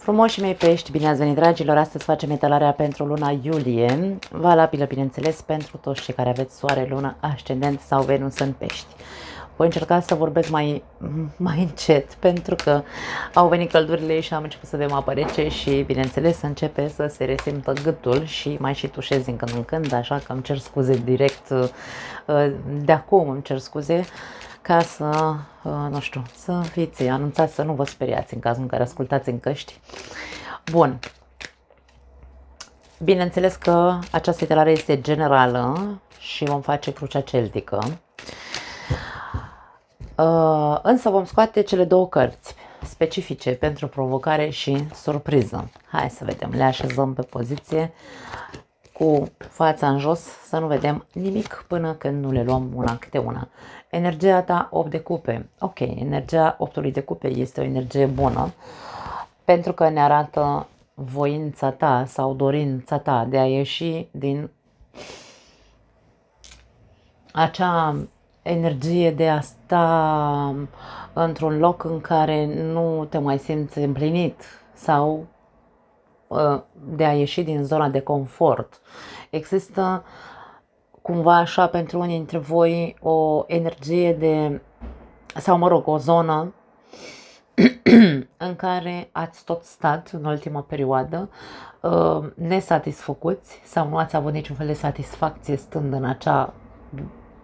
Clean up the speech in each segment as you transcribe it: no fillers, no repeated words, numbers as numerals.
Frumoși mei pești, bine ați venit, dragilor! Astăzi facem etalarea pentru luna iulie, valabilă, bineînțeles, pentru toți cei care aveți soare, lună, ascendent sau Venus în pești. Voi încerca să vorbesc mai încet, pentru că au venit căldurile și am început să avem apă rece și, bineînțeles, începe să se resimtă gâtul și mai și tușez din când în când, așa că îmi cer scuze direct de acum, îmi cer scuze, ca să, nu știu, să fiți anunțați, să nu vă speriați în cazul în care ascultați în căști. Bun. Bineînțeles că această etalare este generală și vom face crucea celtică. Însă vom scoate cele două cărți specifice pentru provocare și surpriză. Hai să vedem, le așezăm pe poziție cu fața în jos, să nu vedem nimic până când nu le luăm una câte una. Energia ta 8 de cupe. Ok, energia 8 de cupe este o energie bună pentru că ne arată voința ta sau dorința ta de a ieși din acea energie de a sta într-un loc în care nu te mai simți împlinit sau de a ieși din zona de confort. Există cumva așa pentru unii dintre voi o energie de, sau mă rog, o zonă în care ați tot stat în ultima perioadă nesatisfăcuți sau nu ați avut niciun fel de satisfacție stând în acea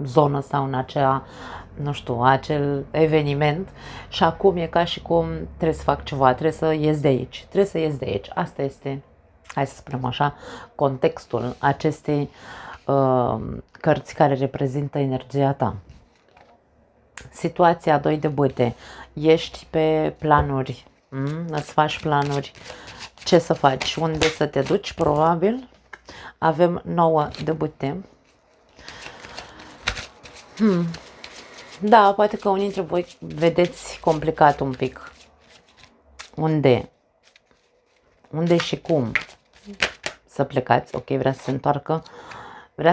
zonă sau în acea, nu știu, acel eveniment și acum e ca și cum trebuie să fac ceva, trebuie să ies de aici, trebuie să ies de aici. Asta este, hai să spunem așa, contextul acestei cărți care reprezintă energia ta. Situația 2 de bâte, ești pe planuri, îți faci planuri, ce să faci, unde să te duci, probabil. Avem 9 de bâte. Da, poate că unii dintre voi vedeți complicat un pic. Unde și cum să plecați. Ok, vrea să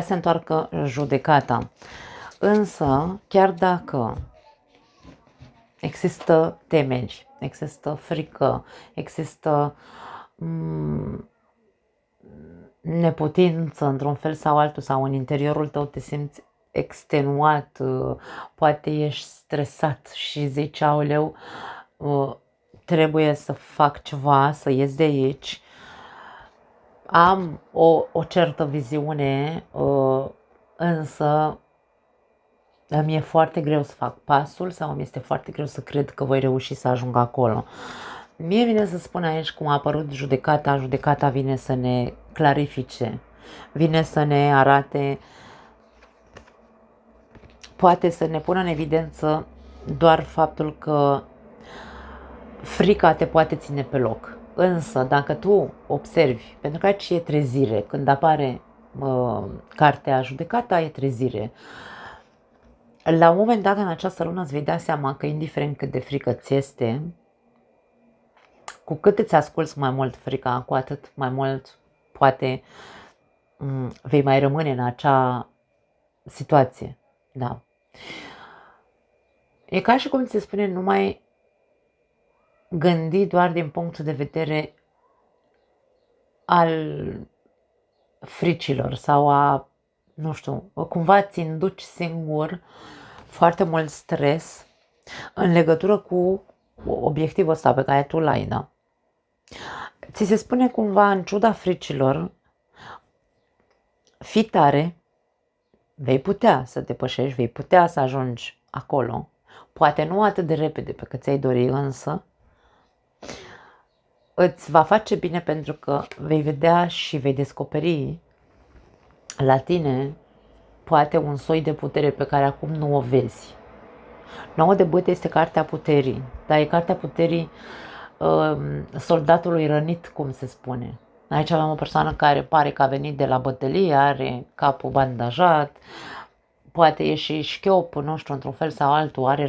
se întoarcă judecata. Însă, chiar dacă există temeri, există frică, există neputință într-un fel sau altul, sau în interiorul tău te simți extenuat, poate ești stresat și zici, aoleu, trebuie să fac ceva, să ies de aici, am o certă viziune, însă îmi e foarte greu să fac pasul sau mi este foarte greu să cred că voi reuși să ajung acolo. Mie vine să spun aici cum a apărut judecata. Judecata vine să ne clarifice, vine să ne arate, poate să ne pună în evidență doar faptul că frica te poate ține pe loc. Însă dacă tu observi, pentru că aici e trezire, când apare cartea judecata e trezire. La un moment dat în această lună îți vei da seama că indiferent cât de frică ți este, cu cât îți asculți mai mult frica, cu atât mai mult poate vei mai rămâne în acea situație. Da. E ca și cum ți se spune, nu mai gândi doar din punctul de vedere al fricilor sau a, nu știu, cumva ți induci singur foarte mult stres în legătură cu obiectivul ăsta pe care tu l-ai, da? Ți se spune cumva, în ciuda fricilor, fii tare, vei putea să te depășești, vei putea să ajungi acolo, poate nu atât de repede pe cât ți-ai dori, însă îți va face bine pentru că vei vedea și vei descoperi la tine poate un soi de putere pe care acum nu o vezi. 9 de bâte este cartea puterii, dar e cartea puterii soldatului rănit, cum se spune. Aici avem o persoană care pare că a venit de la bătălie, are capul bandajat, poate e și șchiop, nu știu, într-un fel sau altul, are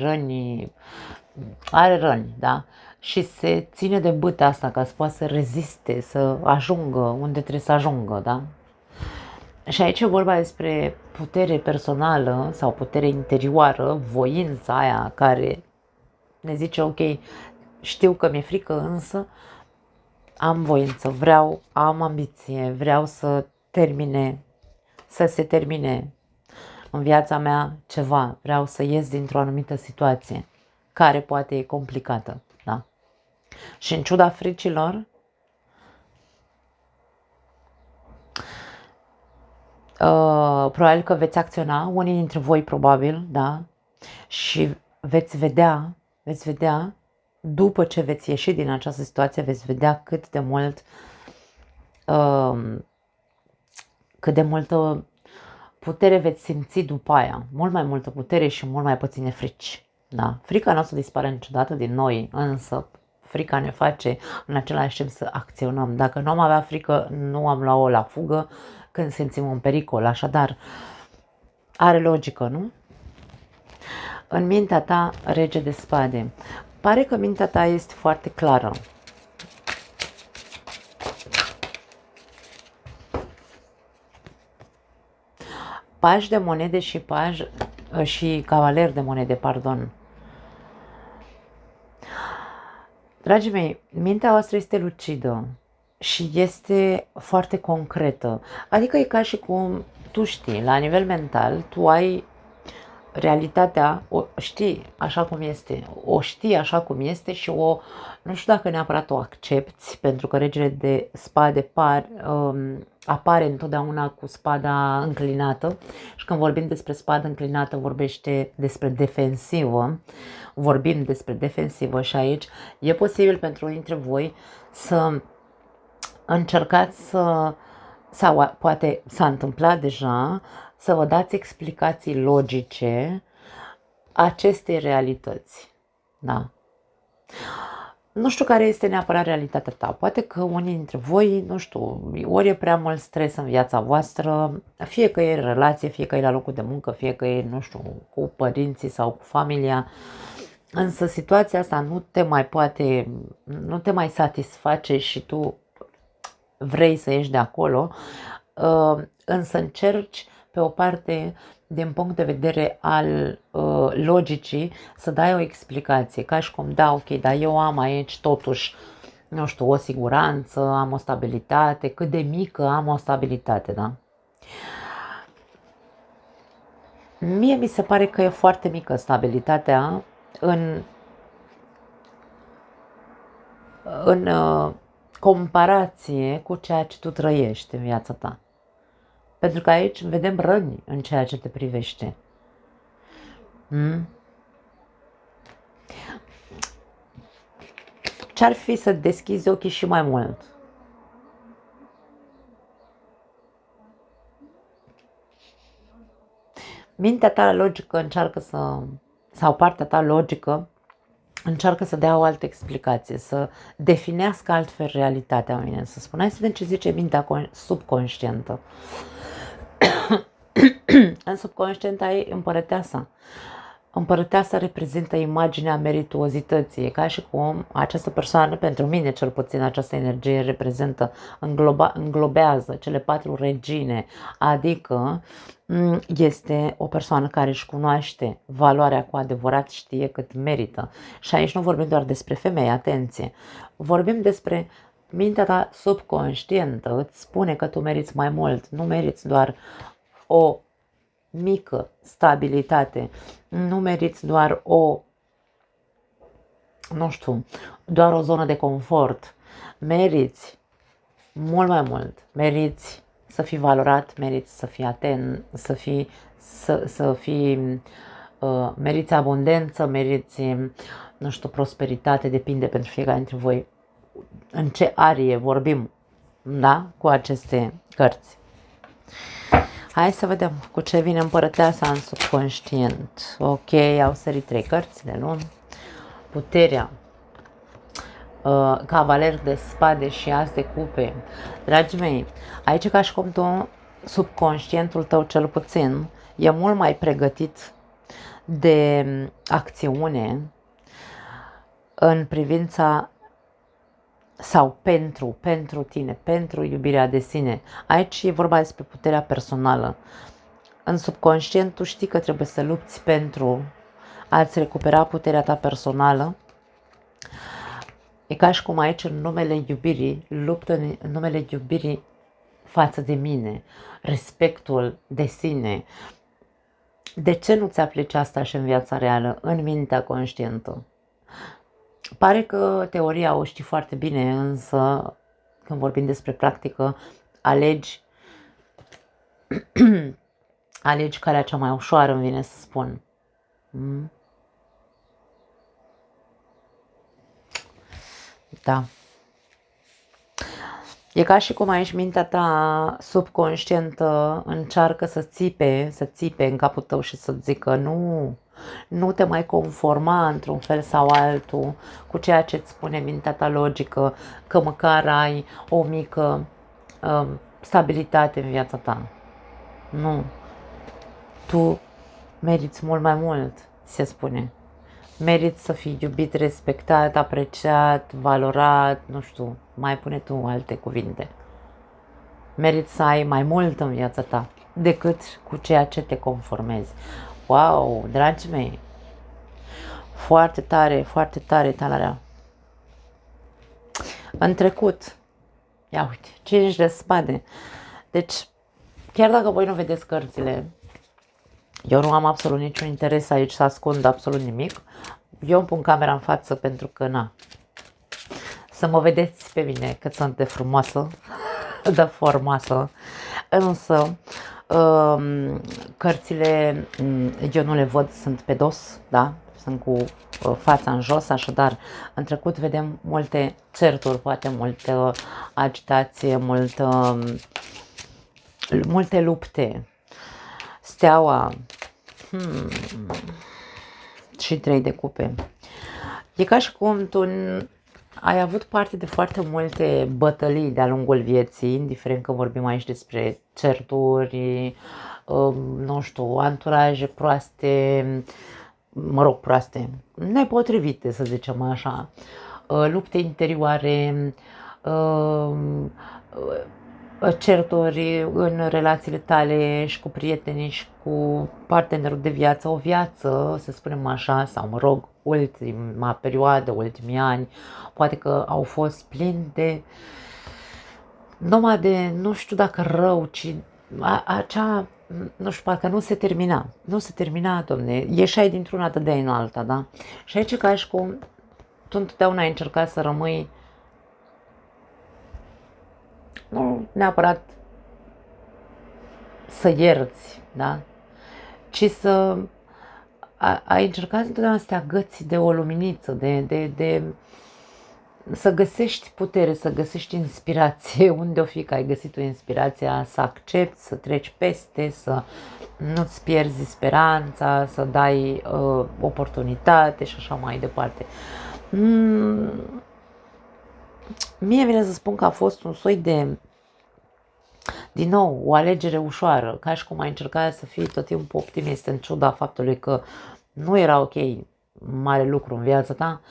răni, da? Și se ține de bâtea asta ca să poată să reziste, să ajungă unde trebuie să ajungă, da? Și aici e vorba despre putere personală sau putere interioară, voința aia care ne zice, ok, știu că mi-e frică, însă am voință, vreau, am ambiție, vreau să se termine în viața mea ceva, vreau să ies dintr-o anumită situație care poate e complicată, da? Și în ciuda fricilor, probabil că veți acționa, unii dintre voi probabil, da? Și veți vedea, după ce veți ieși din această situație, veți vedea cât de multă putere veți simți după aia, mult mai multă putere și mult mai puține frici. Da? Frica nu o să dispare niciodată din noi, însă frica ne face în același timp să acționăm. Dacă nu am avea frică, nu am luat-o la fugă când simțim un pericol. Așadar, are logică, nu? În mintea ta, Rege de Spade. Pare că mintea ta este foarte clară. Paj de monede și cavaler de monede, pardon. Dragii mei, mintea voastră este lucidă și este foarte concretă. Adică e ca și cum tu știi, la nivel mental, tu ai realitatea, o știi așa cum este, și nu știu dacă neapărat o accepti, pentru că regele de spade apare întotdeauna cu spada înclinată și când vorbim despre spadă înclinată vorbim despre defensivă și aici e posibil pentru unii dintre voi să încercați sau poate s-a întâmplat deja, să vă dați explicații logice acestei realități. Da. Nu știu care este neapărat realitatea ta. Poate că unii dintre voi, nu știu, ori e prea mult stres în viața voastră, fie că e în relație, fie că e la locul de muncă, fie că e, nu știu, cu părinții sau cu familia. Însă situația asta nu te mai satisface și tu vrei să ieși de acolo, însă încerci pe o parte, din punct de vedere al logicii, să dai o explicație, ca și cum, da, ok, dar eu am aici totuși, nu știu, o siguranță, am o stabilitate, cât de mică am o stabilitate, da? Mie mi se pare că e foarte mică stabilitatea în comparație cu ceea ce tu trăiești în viața ta. Pentru că aici vedem răni în ceea ce te privește. Ce-ar fi să deschizi ochii și mai mult? Mintea ta logică sau partea ta logică încearcă să dea o altă explicație, să definească altfel realitatea mine, să spună, hai să vedem ce zice mintea subconștientă. În subconștient ai împărăteasa. Împărăteasa reprezintă imaginea merituozității. E ca și cum această persoană, pentru mine cel puțin, această energie reprezintă, înglobează cele 4 regine, adică este o persoană care își cunoaște valoarea cu adevărat, știe cât merită. Și aici nu vorbim doar despre femei, atenție, vorbim despre mintea ta subconștientă, îți spune că tu meriți mai mult, nu meriți doar o mică stabilitate, nu meriți doar doar o zonă de confort, meriți mult mai mult, meriți să fii valorat, meriți să fii atent, meriți abundență, meriți, nu știu, prosperitate, depinde pentru fiecare dintre voi în ce arie vorbim, da, cu aceste cărți. Hai să vedem cu ce vine împărăteasa în subconștient. Ok, au sărit 3 cărți de luni. Puterea, cavaler de spade și as de cupe. Dragii mei, aici ca și cum tu, subconștientul tău cel puțin, e mult mai pregătit de acțiune în privința sau pentru tine, pentru iubirea de sine. Aici e vorba despre puterea personală. În subconștient tu știi că trebuie să lupți pentru a-ți recupera puterea ta personală, E ca și cum aici, în numele iubirii, luptă în numele iubirii față de mine, respectul de sine. De ce nu ți aplici asta și în viața reală, în mintea conștientă? Pare că teoria o știi foarte bine, însă când vorbim despre practică, alegi alegi calea cea mai ușoară, îmi vine să spun. Da. E ca și cum aici mintea ta subconștientă încearcă să țipe în capul tău și să zică nu te mai conforma într-un fel sau altul cu ceea ce îți spune mintea ta logică, că măcar ai o mică stabilitate în viața ta. Nu. Tu meriți mult mai mult, se spune. Meriți să fii iubit, respectat, apreciat, valorat, nu știu, mai pune tu alte cuvinte. Meriți să ai mai mult în viața ta decât cu ceea ce te conformezi. Wow, dragii mei, foarte tare talarea. În trecut, ia uite, 5 de spade. Deci, chiar dacă voi nu vedeți cărțile, eu nu am absolut niciun interes aici să ascund absolut nimic. Eu îmi pun camera în față pentru că, să mă vedeți pe mine cât sunt de frumoasă, de formoasă. Însă, cărțile eu nu le văd, sunt pe dos, da? Sunt cu fața în jos, așadar, în trecut vedem multe certuri, poate multă agitație, multe lupte. Steaua și 3 de cupe. E ca și cum tu ai avut parte de foarte multe bătălii de-a lungul vieții, indiferent că vorbim aici despre certuri, nu știu, anturaje proaste, proaste, nepotrivite, să zicem așa, lupte interioare, certuri în relațiile tale și cu prietenii și cu partenerul de viață, o viață, să spunem așa, sau ultima perioadă, ultimii ani, poate că au fost plini de numai de, nu știu dacă rău, ci acea, nu știu, parcă nu se termina, domne, ieșai dintr-una, dădeai în alta, da? Și aici ca și cum tu întotdeauna ai încercat să rămâi, nu neapărat să ierți, da? Ci să ai încercat întotdeauna să te agăți de o luminiță, să găsești putere, să găsești inspirație, unde o fi că ai găsit o inspirație, să accepti, să treci peste, să nu-ți pierzi speranța, să dai oportunitate și așa mai departe. Mie vine să spun că a fost un soi de, din nou, o alegere ușoară, ca și cum ai încercat să fii tot timpul optimist, în ciuda faptului că nu era ok mare lucru în viața ta,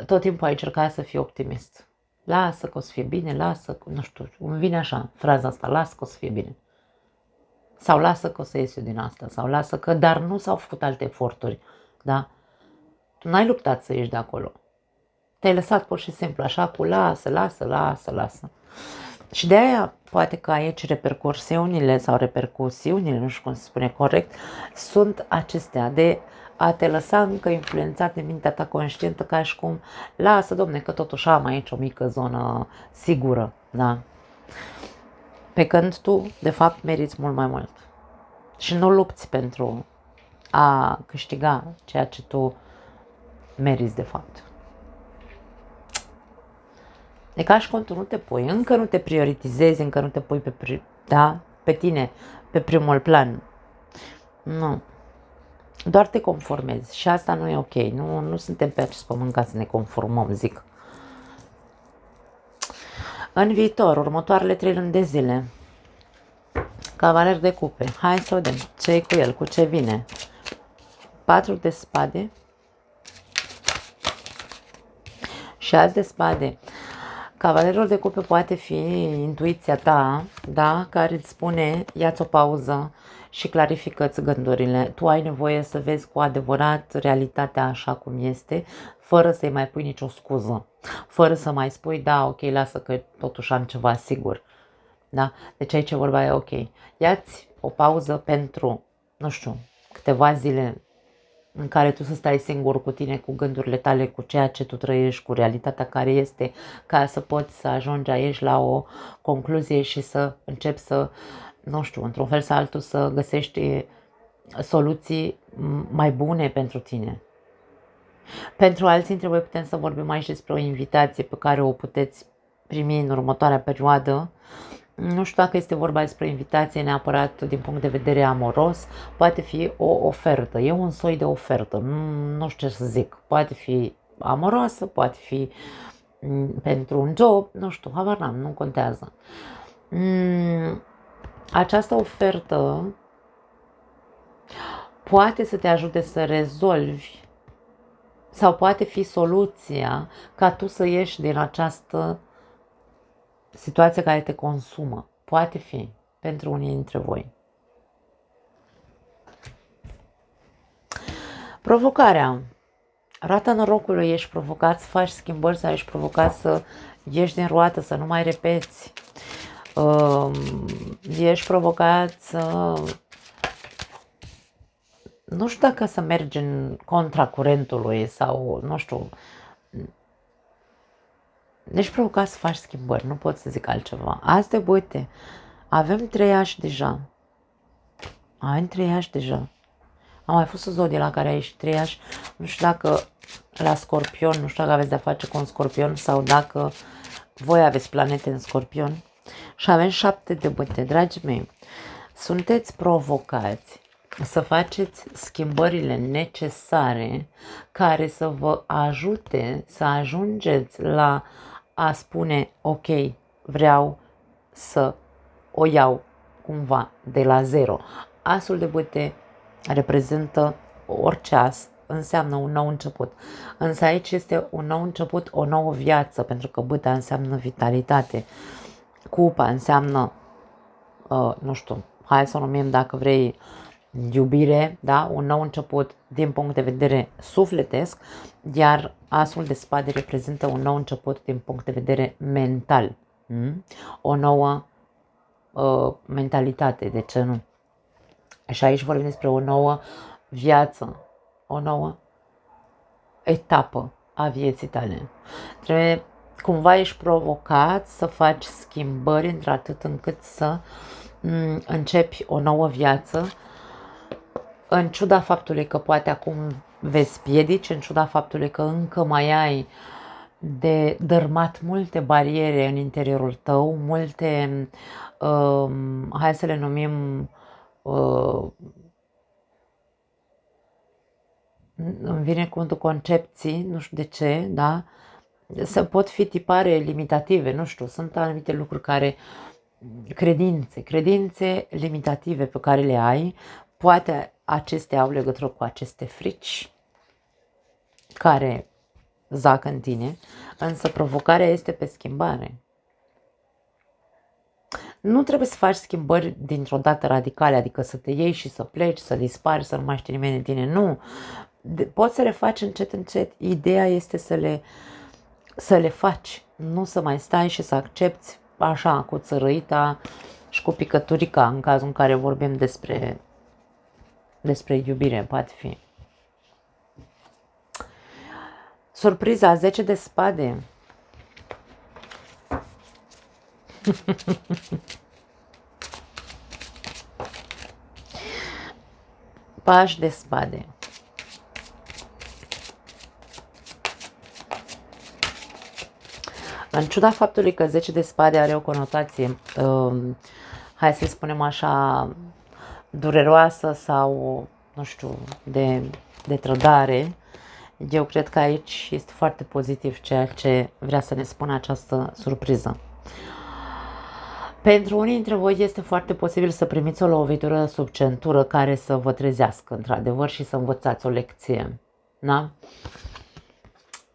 tot timpul ai încercat să fii optimist. Lasă că o să fie bine, lasă, nu știu, îmi vine așa fraza asta, lasă că o să fie bine. Sau lasă că o să ies eu din asta, sau lasă că, dar nu s-au făcut alte eforturi, da? Tu n-ai luptat să ieși de acolo. Te-ai lăsat pur și simplu așa cu lasă. Și de aia poate că aici repercursiunile sau repercusiunile, nu știu cum se spune corect, sunt acestea de a te lăsa încă influențat de mintea ta conștientă, ca și cum, lasă, domne, că totuși am aici o mică zonă sigură, da? Pe când tu, de fapt, meriți mult mai mult. Și nu lupți pentru a câștiga ceea ce tu meriți, de fapt. E ca și cum tu nu te pui, încă nu te prioritizezi, încă nu te pui pe tine, pe primul plan. Nu. Doar te conformezi și asta nu e ok. Nu suntem pe acest pământ ca să ne conformăm, zic. În viitor, următoarele 3 luni de zile, Cavaler de cupe. Hai să vedem ce e cu el, cu ce vine. 4 de spade și As de spade. Cavalerul de cupe poate fi intuiția ta, da, care îți spune ia-ți o pauză și clarifică-ți gândurile. Tu ai nevoie să vezi cu adevărat realitatea așa cum este, fără să-i mai pui nicio scuză, fără să mai spui, da, ok, lasă că totuși am ceva sigur. Da? Deci aici vorba e, ok, ia-ți o pauză pentru, nu știu, câteva zile în care tu să stai singur cu tine, cu gândurile tale, cu ceea ce tu trăiești, cu realitatea care este, ca să poți să ajungi aici la o concluzie și să începi să, nu știu, într-un fel sau altul să găsești soluții mai bune pentru tine. Pentru alții trebuie putem să vorbim aici despre o invitație pe care o puteți primi în următoarea perioadă. Nu știu dacă este vorba despre invitație neapărat din punct de vedere amoros, poate fi o ofertă, e un soi de ofertă, nu știu ce să zic, poate fi amoroasă, poate fi pentru un job, nu știu, habar n-am, nu contează. Această ofertă poate să te ajute să rezolvi sau poate fi soluția ca tu să ieși din această situație care te consumă. Poate fi pentru unii dintre voi. Provocarea. Roata norocului, ești provocat să faci schimbări sau ești provocat să ieși din roată, să nu mai repeți. Ești provocat să... Nu știu dacă să mergi în contra curentului sau, nu știu... Ești provocat să faci schimbări, nu pot să zic altceva. Asta, uite, avem 3 ași deja. Avem 3 ași deja. Am mai fost o zodie la care a ieșit 3 ași. Nu știu dacă la Scorpion, nu știu dacă aveți de-a face cu un Scorpion sau dacă voi aveți planete în Scorpion. Și avem 7 de bâte. Dragii mei, sunteți provocați să faceți schimbările necesare care să vă ajute să ajungeți la a spune, ok, vreau să o iau cumva de la zero. Asul de bâte reprezintă orice as, înseamnă un nou început. Însă aici este un nou început, o nouă viață, pentru că bâta înseamnă vitalitate. Cupa înseamnă, nu știu, hai să o numim dacă vrei, iubire, da? Un nou început din punct de vedere sufletesc, iar asul de spade reprezintă un nou început din punct de vedere mental. O nouă mentalitate, de ce nu? Și aici vorbim despre o nouă viață, o nouă etapă a vieții tale. Trebuie, cumva ești provocat să faci schimbări într-atât încât să începi o nouă viață, în ciuda faptului că poate acum vezi piedici, în ciuda faptului că încă mai ai de dărmat multe bariere în interiorul tău, multe, hai să le numim, îmi vine cuvântul concepții, nu știu de ce, da? Să pot fi tipare limitative, nu știu, sunt anumite lucruri care, credințe limitative pe care le ai, poate acestea au legătură cu aceste frici care zac în tine, însă provocarea este pe schimbare. Nu trebuie să faci schimbări dintr-o dată radicale, adică să te iei și să pleci, să dispari, să nu mai știi nimeni de tine, nu. Poți să le faci încet, încet. Ideea este să le faci, nu să mai stai și să accepti așa cu țărăita și cu picăturica în cazul în care vorbim despre iubire, poate fi. Surpriza, 10 de spade. Pași de spade. În ciuda faptului că 10 de spade are o conotație, hai să spunem așa, dureroasă sau, nu știu, de trădare, eu cred că aici este foarte pozitiv ceea ce vrea să ne spună această surpriză. Pentru unii dintre voi este foarte posibil să primiți o lovitură sub centură care să vă trezească, într-adevăr, și să învățați o lecție. Da?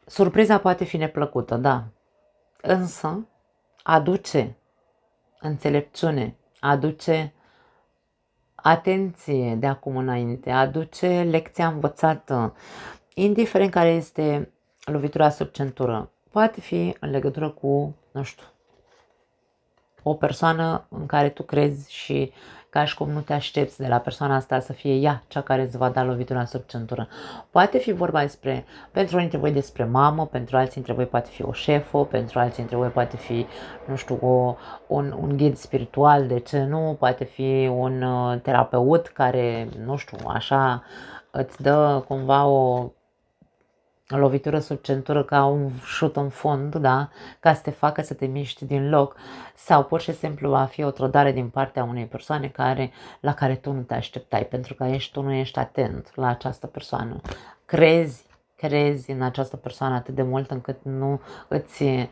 Surpriza poate fi neplăcută, da. Însă aduce înțelepciune, aduce atenție de acum înainte, aduce lecția învățată, indiferent care este lovitura sub centură. Poate fi în legătură cu, nu știu, o persoană în care tu crezi și ca și cum nu te aștepți de la persoana asta să fie ea cea care îți va da lovitura sub centură. Poate fi vorba despre, pentru unii dintre voi despre mamă, pentru alții dintre voi poate fi o șefă, pentru alții dintre voi poate fi, nu știu, un ghid spiritual, de ce nu, poate fi un terapeut care, nu știu, așa îți dă cumva o lovitură sub centură ca un șut în fund, da? Ca să te facă să te miști din loc, sau pur și simplu va fi o trădare din partea unei persoane la care tu nu te așteptai, pentru că tu nu ești atent la această persoană. Crezi în această persoană atât de mult încât nu îți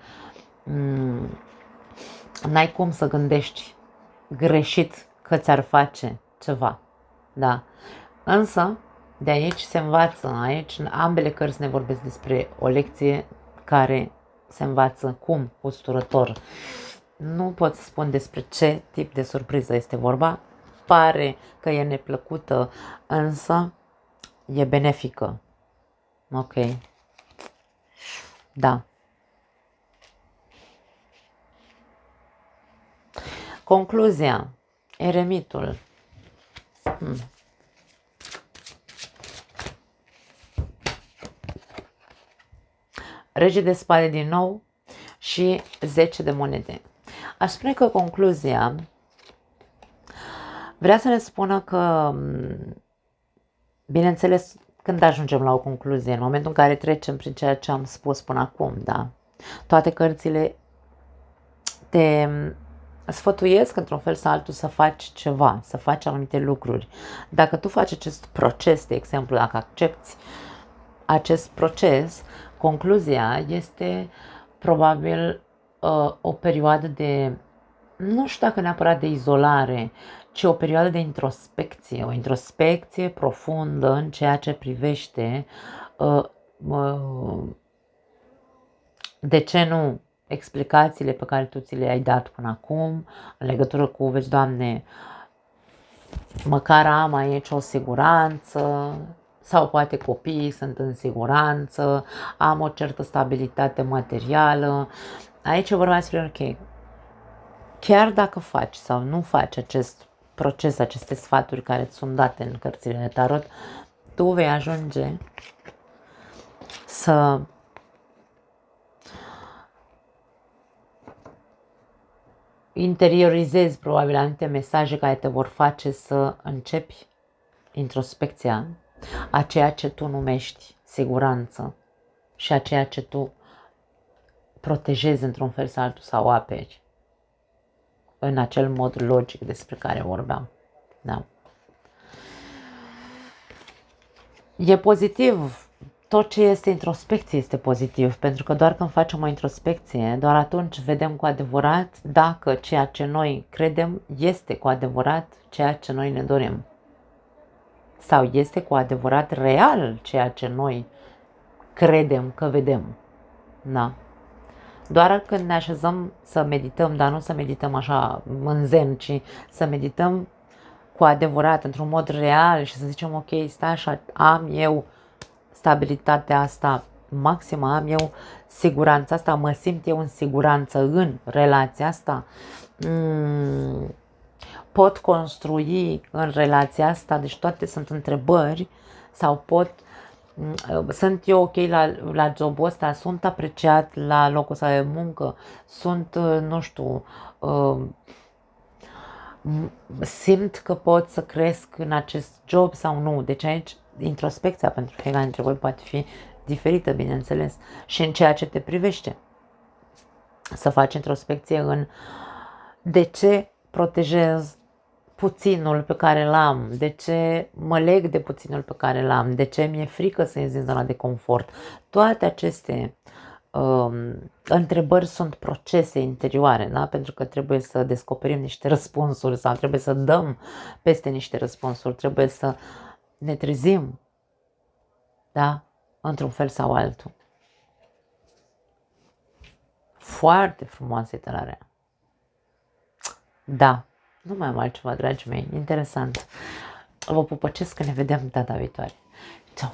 n-ai cum să gândești greșit că ți-ar face ceva, da? Însă, de aici se învață, aici ambele cărți ne vorbesc despre o lecție care se învață cum usturător. Nu pot să spun despre ce tip de surpriză este vorba, pare că e neplăcută, însă e benefică. Ok. Da. Concluzia. Eremitul. Rege de spade din nou și 10 de monede. Aș spune că concluzia vrea să ne spună că, bineînțeles, când ajungem la o concluzie, în momentul în care trecem prin ceea ce am spus până acum, da, toate cărțile te sfătuiesc într-un fel sau altul să faci ceva, să faci anumite lucruri. Dacă tu faci acest proces, de exemplu, dacă accepti acest proces, concluzia este probabil o perioadă de, nu știu dacă neapărat de izolare, ci o perioadă de introspecție, o introspecție profundă în ceea ce privește, de ce nu, explicațiile pe care tu ți le-ai dat până acum, în legătură cu, vezi, Doamne, măcar am aici o siguranță, sau poate copiii sunt în siguranță, am o certă stabilitate materială. Aici e vorba despre, ok, chiar dacă faci sau nu faci acest proces, aceste sfaturi care îți sunt date în cărțile de tarot, tu vei ajunge să interiorizezi probabil anumite mesaje care te vor face să începi introspecția a ceea ce tu numești siguranță și a ceea ce tu protejezi într-un fel sau altul sau aperi în acel mod logic despre care vorbeam. Da. E pozitiv. Tot ce este introspecție este pozitiv, pentru că doar când facem o introspecție, doar atunci vedem cu adevărat dacă ceea ce noi credem este cu adevărat ceea ce noi ne dorim. Sau este cu adevărat real ceea ce noi credem că vedem. Da. Doar când ne așezăm să medităm, dar nu să medităm așa în zen, ci să medităm cu adevărat, într-un mod real și să zicem, ok, stai așa, am eu stabilitatea asta maximă, am eu siguranța asta, mă simt eu în siguranță în relația asta, pot construi în relația asta, deci toate sunt întrebări, sau sunt eu ok la jobul ăsta, sunt apreciat la locul ăsta de muncă, sunt, nu știu, simt că pot să cresc în acest job sau nu. Deci aici introspecția pentru fiecare dintre voi poate fi diferită, bineînțeles, și în ceea ce te privește. Să faci introspecție în de ce protejez puținul pe care l-am, de ce mă leg de puținul pe care l-am, de ce mi-e frică să ies din zona de confort. Toate aceste întrebări sunt procese interioare, da? Pentru că trebuie să descoperim niște răspunsuri sau trebuie să dăm peste niște răspunsuri, trebuie să ne trezim, da? Într-un fel sau altul. Foarte frumoasă etalarea. Da, Nu mai am altceva, dragii mei. Interesant. Vă pupăcesc, că ne vedem data viitoare. Ciao!